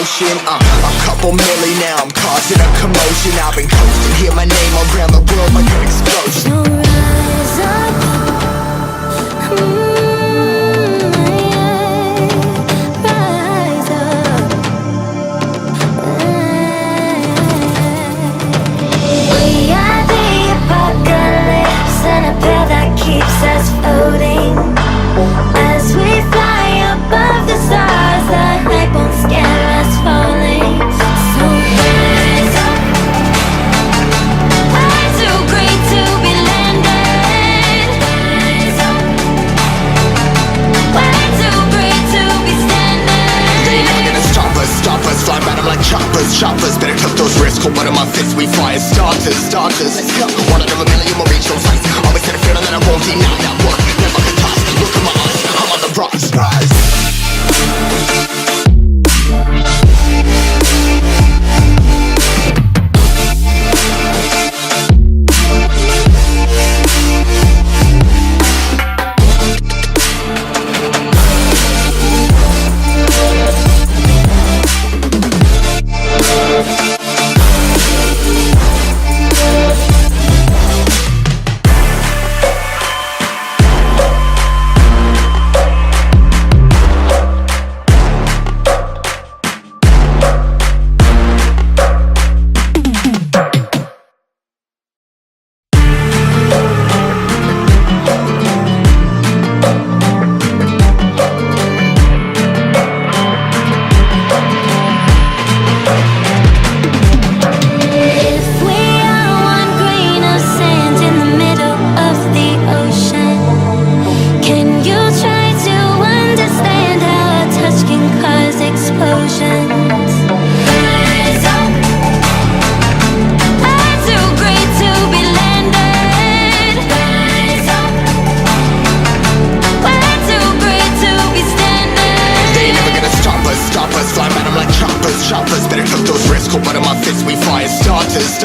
ocean. A couple milli now, I'm causing a commotion. I've been coasting, hear my name around the world like an explosion. So rise up, rise up. We are the apocalypse, and a pill that keeps us floating. As we fly above the stars, the night won't scare us falling. So rise up. We're too great to be landed. Rise up. We're too great to be standing. They ain't never gonna stop us, fly by them like choppers. Better cut those wrists, cold blood in my fists, we fire starters. Let's go. One out of a million will reach those heights. Always had a feeling that I won't deny that work. Never could toss, look at my eyes, I'm on the rise. Choppers, better cut those wrists, cold blood in my fists, we fire starters.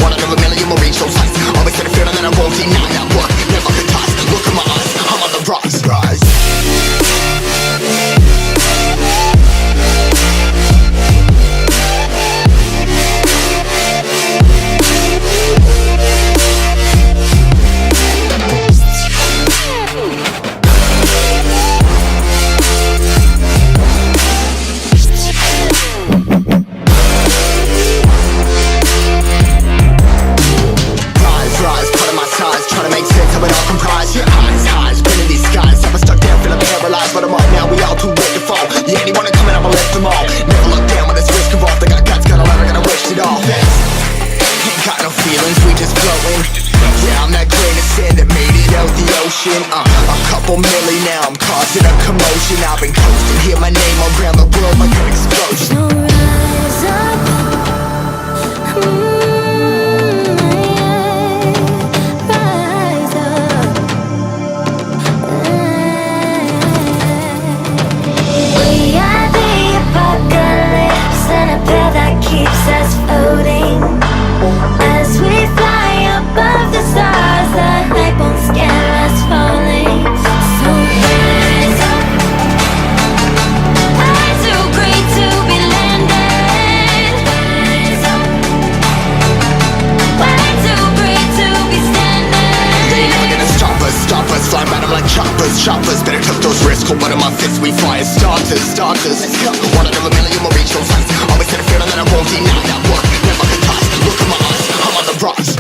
One out of a million will reach those heights. Always had a feeling that I won't deny that work. Never could toss, look at my eyes, I'm on the rise. A couple milli now, I'm causing a commotion. I've been coasting, hear my name around the world like an explosion. So rise up, rise up. We are the apocalypse, and a pill that keeps us floating. As we fly above the stars, the night won't scare us falling. So rise up. We're too great to be landed. Rise up. We're too great to be standing. They ain't never gonna stop us, fly by them like choppers. Better cut those wrists, cold blood in my fists, we fire starters. Let's go. One out of a million will reach those heights. Always had a feeling that I won't deny that work. Never could toss, look at my eyes, I'm on the rise.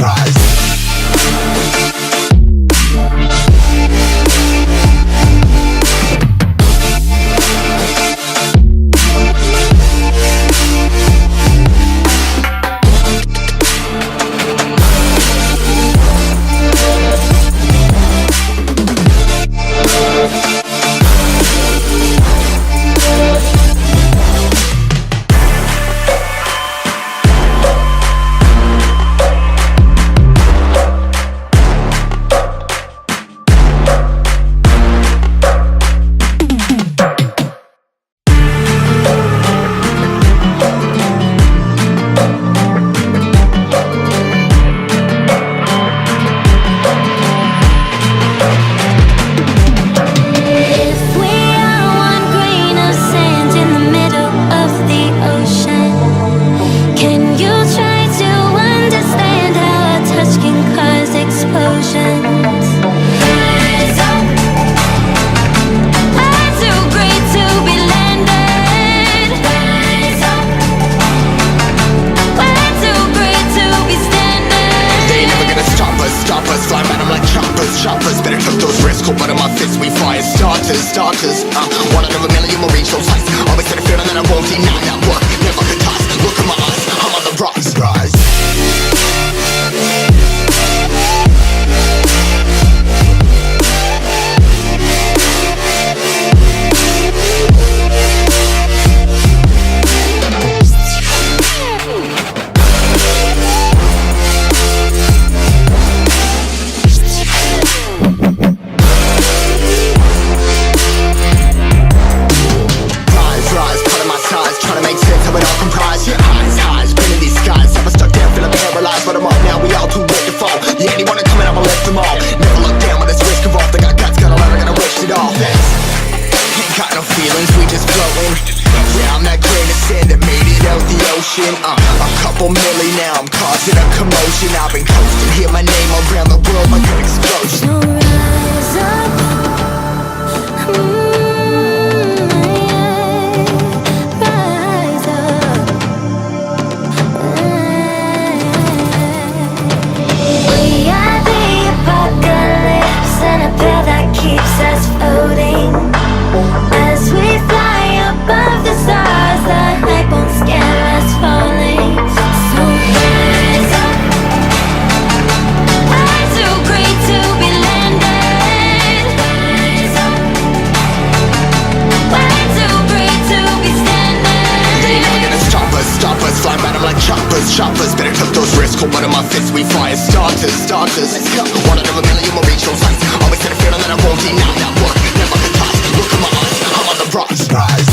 One out of a million will reach those heights. Always had a feeling that I won't deny. That work never could toss. Look in my eyes, I'm on the rise. A couple milli now, I'm causing a commotion. I've been coasting, hear my name around the world like an explosion. So rise up, rise up. We are the apocalypse, and a pill that keeps us floating. As we fly above the stars, the hype won't scare us falling. So rise up. I'm too great to be landed. Rise up. Way too great to be standing. They ain't never gonna stop us. Flying by them like choppers. Better tuck those wrists, hold one of my fists, we fire starters. Let's go. One out of a million will reach those heights. Always had a feeling that I won't deny. That work never could toss. Look in my eyes, I'm on the rise.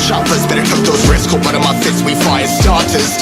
Choppers, better tuck those wrists, hold one of my fists, we fire starters.